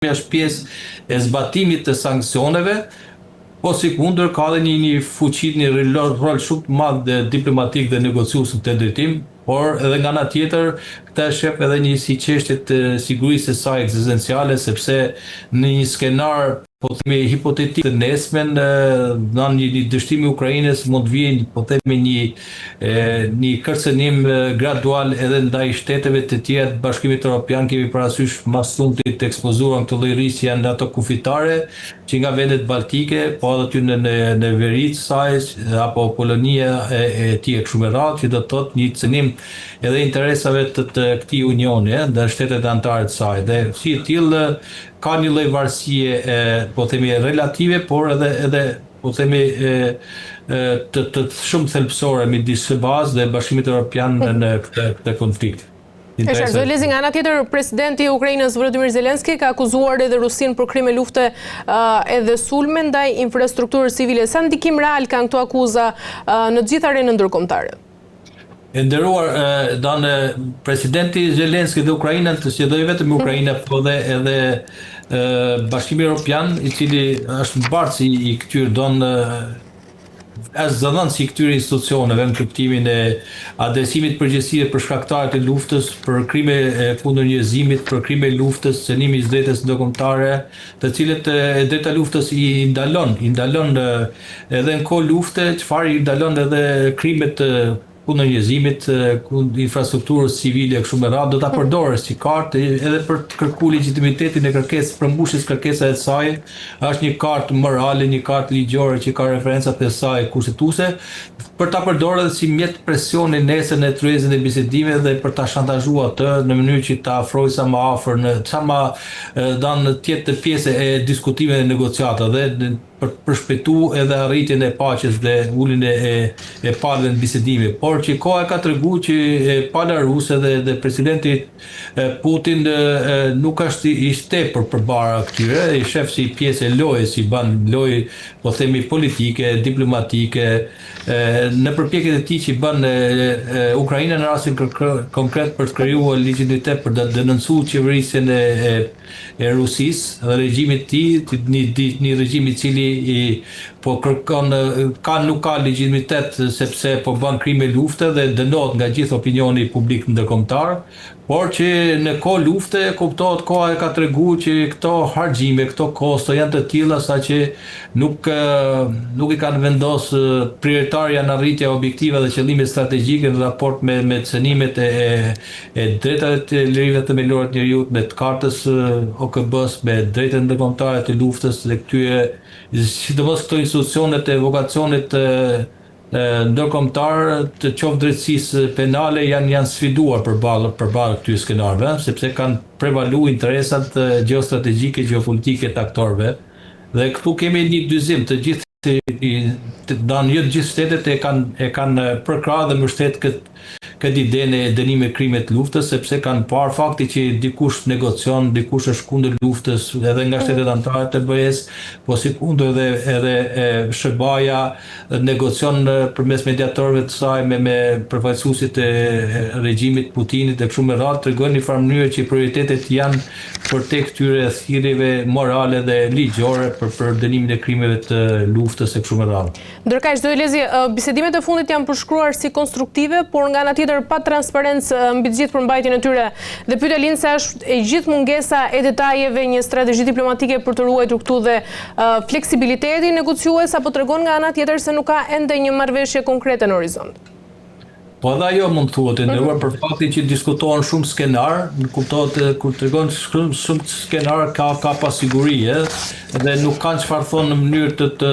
është pjesë e zbatimit të sanksioneve, po si kundër ka dhe një fuqi, një rol shumë të madh diplomatik dhe negociues në këtë drejtim, por edhe nga ana tjetër këtë shef edhe një si çështje të sigurisë së saj ekzistenciale, sepse në një skenar po themi hipotetik të nesmen, në një dështim i Ukrainës mund të vijë po themi një kërcënim gradual edhe ndaj shteteve të tjera të Bashkimit Evropian. Kemi parasysh mas fundit të ekspozuar këtë lloj rrisje janë ato kufitare që nga vendet baltike, po edhe aty në veri të saj apo Polonia e tij kështu me radhë, që do të thotë një cënim edhe interesave të këtij unioni ndaj shtetet anëtare të saj. Dhe si e tillë ka një lloj varësie po themi relative, por edhe po themi të shumë thelbësore midis SBA-s dhe Bashkimit Evropian në këtë konflikt. Nga ana tjetër, presidenti i Ukrainës Volodymyr Zelensky ka akuzuar edhe Rusinë për krime lufte edhe sulme ndaj infrastrukturës civile. Sa ndikim real kanë këto akuza në të gjithë arenën ndërkombëtare? E nderuar, presidenti Zelensky dhe Ukraina të sjedhoi vetëm Ukraina, po edhe Bashkimi Evropian, i cili është mbartës i këtyre zëdhënës i këtyre institucioneve në kuptimin e adresimit përgjegjësisë për shkaktarët e luftës, për krime kundër njerëzimit, për krime luftës, cënimi i drejtës ndërkombëtare, të cilët e drejta luftës i ndalon edhe në kohë lufte, çfarë i ndalon edhe krimet kundër njerëzimit, infrastrukturës civile kështu me radhë, do ta përdorë si kartë edhe për të kërkuar legitimitetin e kërkesës, përmbushjes kërkesave të saj. Është një kartë morale, një kartë ligjore që ka referencat e saj kushtetuese, për ta përdorur edhe si mjet presioni nesër në tryezën e bisedimeve dhe për ta shantazhuar atë në mënyrë që ta afrojë sa më afër sa më të jetë pjesë e diskutimeve dhe negociatave dhe për përshpejtu edhe arritjen e paqes dhe uljen e palëve në bisedime. Por që koha ka treguar që pala ruse dhe presidenti Putin nuk është i shtepër përpara këtyre, i shef si pjesë e lojës, si ban lojë po themi politike, diplomatike, në përpjekjet e tij që bën Ukraina në rastin konkret për të krijuar legitimitet për të denoncuar qeverisjen e Rusisë dhe regjimit të tij, një regjim i cili po kërkon nuk ka legitimitet sepse po bën krime lufte dhe dënohet nga gjithë opinioni publik ndërkombëtar, por që në kohë lufte kuptohet, koha e ka treguar që këto harxhime, këto kosto janë të tilla saqë nuk i kanë vendosur prioritar janë arritja e objektive dhe qëllime strategjike në raport me cënimet e drejtave të lirive të melorit njeriut, me të kartës OKB-s, me drejtat ndërkombëtare të luftës dhe këtyre, sidomos këto institucionet e vokacionit ndërkombëtar të qoftë drejtësisë penale janë sfiduar përballë këtyre skenarëve, sepse kanë prevaluar interesat gjeostrategjike, gjeopolitike të aktorëve. Dhe këtu kemi një dyzim të gjithë gjithë shtetet e kanë përkrahur dhe mbështet këtë idenë e dënimit krimet luftës, sepse kanë parë fakti që dikush negocion, dikush është kundër luftës edhe nga shtetet anëtare të BE-s, po si kundër edhe SBA-ja negocion përmes mediatorëve të saj me përfaqësuesit e regjimit Putinit dhe kështu me radhë, tregojnë në farë mënyrë që prioritetet janë për tek këtyre thirrjeve morale dhe ligjore për dënimin e krimeve të luftës e kështu me radhë. Ndërkaq, do lezi, bisedimet e fundit janë përshkruar si konstruktive, por nga ana tjetër pa transparencë mbi të gjithë përmbajtjen e tyre. Dhe pyetja lind se është e gjithë mungesa e detajeve një strategji diplomatike për të ruajtur këtu dhe fleksibiliteti negociues, apo tregon nga ana tjetër se nuk ka ende një marrëveshje konkrete në horizont? Po edhe ajo mund thuhet nderuar për faktin që diskutohen shumë skenar, kuptohet kur tregon shumë skenar ka pasiguri, dhe nuk kanë çfarë thonë në mënyrë të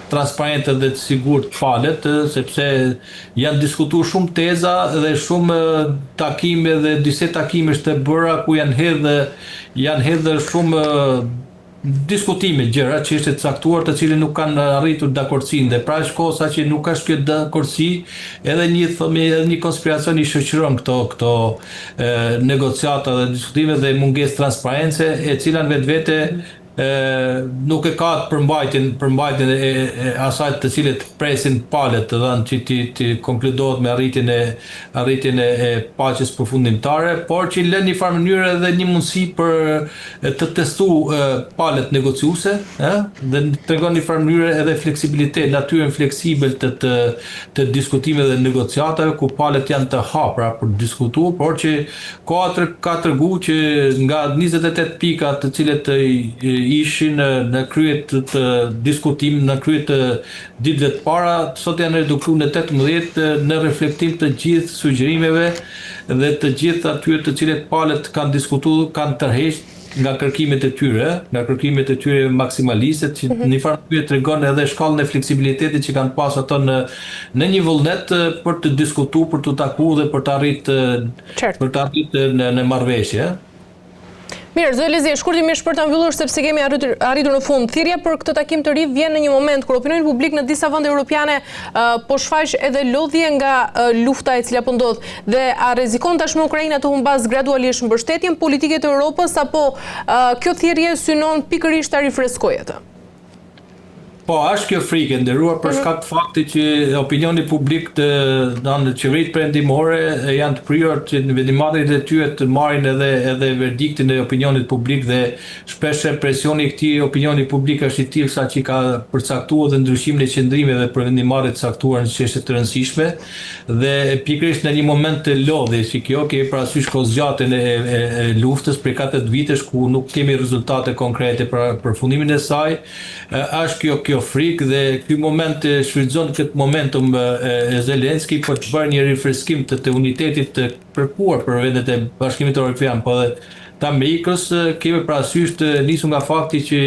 transparente dhe të sigurt falet, sepse janë diskutuar shumë teza dhe shumë takime dhe disa takime të bëra ku janë hedhur shumë diskutime, gjëra, çështje të caktuar të cilët nuk kanë arritur dakordsinë dhe pra shkosa që nuk ka kjo dakordsi, edhe një konspiracion i shoqëron këto negociata dhe diskutime dhe mungesë transparence, e cila në vetvete nuk e ka përmbajtjen e asaj të cilët presin palët të dhënë që të konkludohet me arritjen e paqes përfundimtare, por që lën një farë mënyrë edhe një mundësi për të testu palët negociuese, dhe tregon një farë mënyrë edhe fleksibilitet, natyrën fleksibël të diskutimeve dhe negociatave, ku palët janë të hapura për të diskutuar, por që ka tregu që nga 28 pika të cilët ishin në kryet të diskutim, në kryet të ditëve të para, sot janë redukuar në 18 në reflektim të gjithë sugjerimeve dhe të gjithë atyre të cilët palët kanë diskutuar, kanë tërhequr nga kërkimet e tyre maksimaliste, që një farë tregon edhe shkallën e fleksibilitetit që kanë pas ato në një vullnet për të diskutuar, për të takuar dhe për të arritur në marrëveshje. Mirë, zoti Lezi, shkurtimisht për ta mbyllur sepse kemi arritur në fund. Thirrja për këtë takim të ri vjen në një moment kur opinioni publik në disa vende europiane po shfaq edhe lodhje nga lufta e cila po ndodh. Dhe a rrezikon tashmë Ukraina të humbas gradualisht mbështetjen politike të Europës, apo kjo thirrje synon pikërisht ta rifreskojë atë? Po, është kjo frikë nderuar për shkak të faktit që opinioni publik në qeveritë perëndimore janë të prirur që në vendimarrjet e tyre të marrin edhe verdiktin e opinionit publik, dhe shpesh presioni i këtij opinioni publik është i tillë sa që ka përcaktuar dhe ndryshimin e qëndrimeve për vendimarrje të caktuara në çështje të rëndësishme, dhe pikërisht në një moment të lodhjes që kjo kemi parasysh kozgjatjen e luftës për 40 vitesh ku nuk kemi rezultate konkrete për përfundimin e saj, është kjo frikë, dhe ky moment shfrytëzon këtë momentum e Zelenski për të bërë një rifreskim të unitetit të kërkuar për vendet e Bashkimit Evropian, po dhe të Amerikës, kemi parasysh të nisur nga fakti që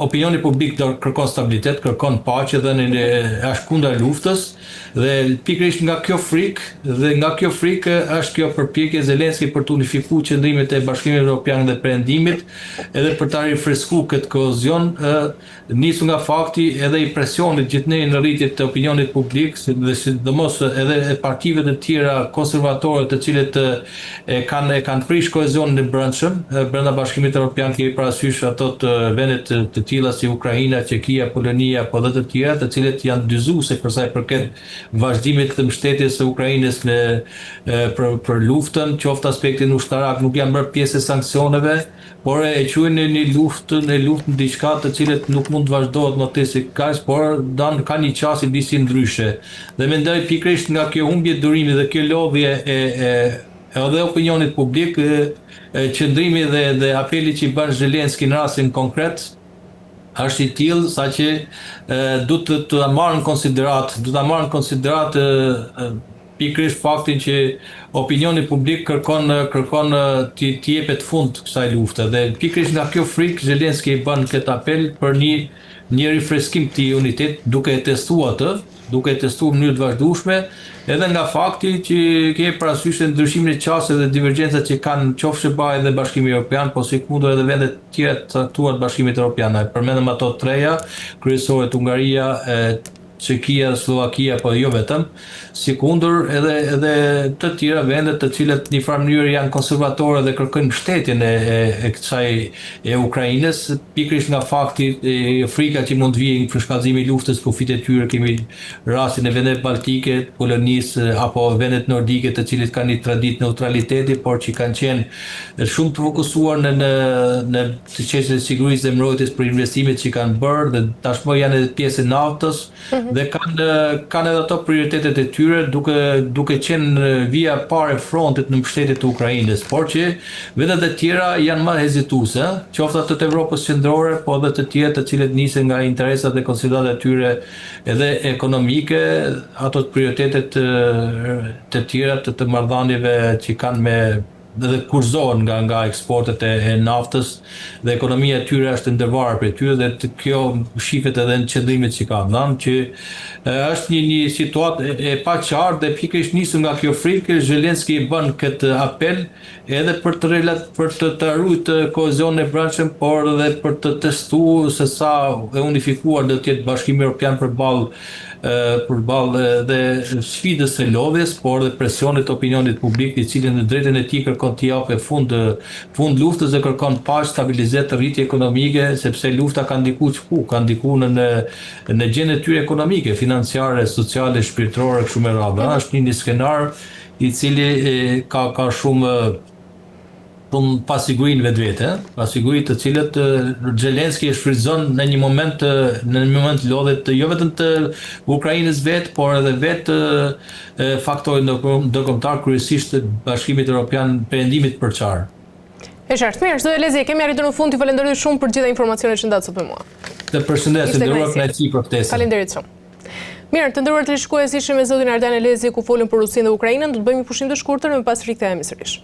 opinioni publik kërkon stabilitet, kërkon paqe dhe është kundër luftës, dhe pikërisht nga kjo frikë është kjo përpjekje Zelenski për të unifikuar qëndrimet e Bashkimit Evropian dhe Perëndimit, edhe për ta rifreskuar këtë kohezion, nisur nga fakti edhe i presionit gjithnjë në rritje të opinionit publik, dhe sidomos edhe e partive të tjera konservatore të cilët kanë prish kohezionin e brendshëm brenda Bashkimit Evropian. Kemi parasysh ato të tilla si Ukraina, Çekia, Polonia, po dhe të tjera, të cilët janë dyzuese për sa i përket vazhdimit të mbështetjes së Ukrainës për luftën, qoftë aspektin ushtarak, nuk janë bërë pjesë e sanksioneve, por e quajnë një luftë diçka të cilët nuk mund të vazhdohet më tej se kaq, por ka një qasje disi ndryshe. Dhe mendoj pikërisht nga kjo humbje durimi dhe kjo lodhje edhe opinionit publik, qëndrimi dhe apeli që i bën Zelenski në rastin konkret është i tillë saqë duhet të marrën konsiderat pikërisht faktin që opinioni publik kërkon të jepet fund kësaj lufte, dhe pikërisht nga kjo frikë Zelenski i bën këtë apel për një rifreskim të unitet, duke e testuar në mënyrë të vazhdueshme, edhe nga fakti që kemi parasysh ndryshimin e qasjeve dhe divergjencat që kanë qofshë BE dhe Bashkimi Evropian, po sikundër edhe vendet tjera të caktuara të Bashkimit Evropian. Përmendëm ato treja kryesorët, Hungaria, Çekia, Slovakia, po jo vetëm, sikundër edhe të tjera vende të cilat në një farë mënyrë janë konservatore dhe kërkojnë mbështetjen e kësaj e Ukrainës, pikërisht nga fakti frika që mund të vijë nga shkallëzimi i luftës, kufit e tyre. Kemi rastin e vendeve baltike, Polonisë apo vendet nordike, të cilët kanë një traditë neutraliteti, por që kanë qenë shumë të fokusuar në çështjet e sigurisë dhe mbrojtjes për investimet që kanë bërë, dhe tashmë janë edhe pjesë e NATO-s, dhe kanë edhe ato prioritetet e tyre, duke qenë vija parë e frontit në mbështetje të Ukrainës, por që vendet e tjera janë më hezituese, qoftë ato të Evropës qendrore, po edhe të tjera të cilët nisen nga interesat dhe konsideratat e tyre edhe ekonomike, ato prioritetet të tjera të marrëdhënieve që kanë dhe kurzohen nga eksportet e naftës, dhe ekonomia e tyre është ndërvarur për tyre, dhe kjo shifet edhe në qëndrimet që ka dhënë, që është një situatë e paqartë, dhe pikërisht nisur nga kjo frikë, Zelenski i bën këtë apel edhe për të ruajtur kohezionin e brendshëm, por edhe për të testuar se sa e unifikuar do të jetë Bashkimi Evropian përballë dhe sfidës së lodhjes, por dhe presionit opinionit publik, i cili në drejtën e tij kërkon kërkon t'i japë fund luftës dhe kërkon paqë, stabilizet, rritje ekonomike, sepse lufta ka ndiku ku? Ka ndiku në gjendjen e tyre ekonomike, financiare, sociale, shpirtërore, kështu me radhë. Është një skenar i cili ka shumë pasiguri në vetvete, pasiguri të cilët Zelenski e shfrytëzon në një moment lodhet jo vetëm të Ukrainës vetë, por edhe vetë faktorit ndërkombëtar, kryesisht Bashkimit Evropian, perëndimit përçar. E qartë, mirë, zotëre Lezi, kemi arritur në fund, t'i falenderoj shumë për gjitha informacionet që ndatë sot me mua. Të përshëndes, nderuar kënaqësi për ftesën. Faleminderit shumë. Mirë, të nderuar teleshikues, ishim me zotin Ardan Elezi ku folëm për Rusinë dhe Ukrainën, do të bëjmë një pushim të shkurtër, më pas rikthehemi sërish.